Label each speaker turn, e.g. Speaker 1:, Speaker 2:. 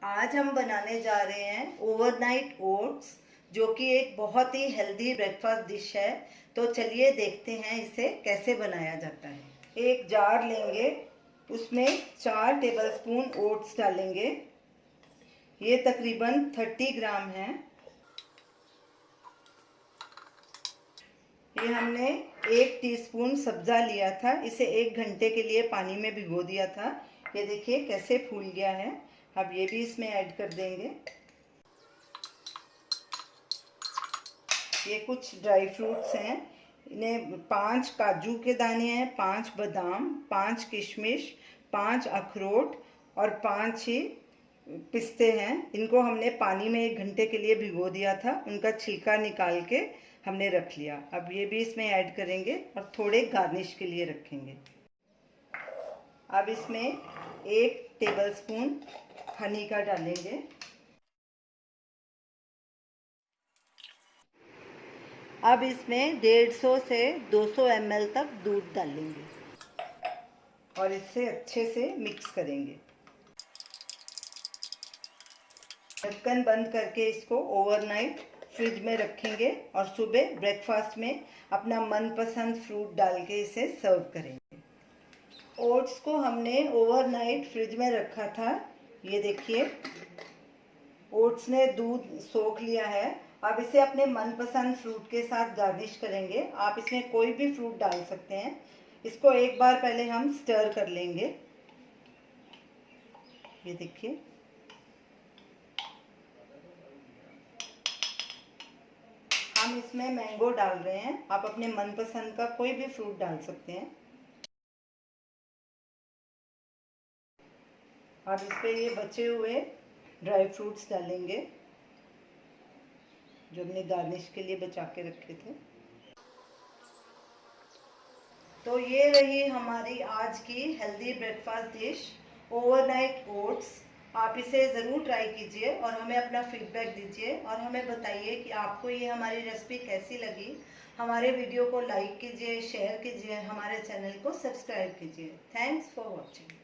Speaker 1: आज हम बनाने जा रहे हैं ओवरनाइट ओट्स, जो कि एक बहुत ही हेल्दी ब्रेकफास्ट डिश है। तो चलिए देखते हैं इसे कैसे बनाया जाता है। एक जार लेंगे, उसमें 4 टेबलस्पून ओट्स डालेंगे। ये तकरीबन 30 ग्राम है। ये हमने 1 टीस्पून सब्जा लिया था, इसे 1 घंटे के लिए पानी में भिगो दिया था। ये देखिए कैसे फूल गया है। अब ये भी इसमें ऐड कर देंगे। ये कुछ ड्राई फ्रूट्स हैं, इन्हें 5 काजू के दाने हैं, 5 बादाम, 5 किशमिश, 5 अखरोट और 5 ही पिस्ते हैं। इनको हमने पानी में 1 घंटे के लिए भिगो दिया था, उनका छिलका निकाल के हमने रख लिया। अब ये भी इसमें ऐड करेंगे और थोड़े गार्निश के लिए रखेंगे। अब इसमें 1 टेबलस्पून हनी का डालेंगे। अब इसमें 150 से 200 ml तक दूध डालेंगे और इसे अच्छे से मिक्स करेंगे। ढक्कन बंद करके इसको ओवरनाइट फ्रिज में रखेंगे और सुबह ब्रेकफास्ट में अपना मनपसंद फ्रूट डाल के इसे सर्व करेंगे। ओट्स को हमने ओवरनाइट फ्रिज में रखा था। ये देखिए ओट्स ने दूध सोख लिया है। अब इसे अपने मनपसंद फ्रूट के साथ गार्निश करेंगे। आप इसमें कोई भी फ्रूट डाल सकते हैं। इसको एक बार पहले हम स्टर कर लेंगे। ये देखिए हम इसमें मैंगो डाल रहे हैं, आप अपने मनपसंद का कोई भी फ्रूट डाल सकते हैं। अब इस पे ये बचे हुए ड्राई फ्रूट्स डालेंगे जो हमने गार्निश के लिए बचा के रखे थे। तो ये रही हमारी आज की healthy breakfast dish overnight oats. आप इसे ज़रूर ट्राई कीजिए और हमें अपना फीडबैक दीजिए और हमें बताइए कि आपको ये हमारी रेसिपी कैसी लगी। हमारे वीडियो को लाइक कीजिए, शेयर कीजिए, हमारे चैनल को सब्सक्राइब कीजिए। Thanks for watching.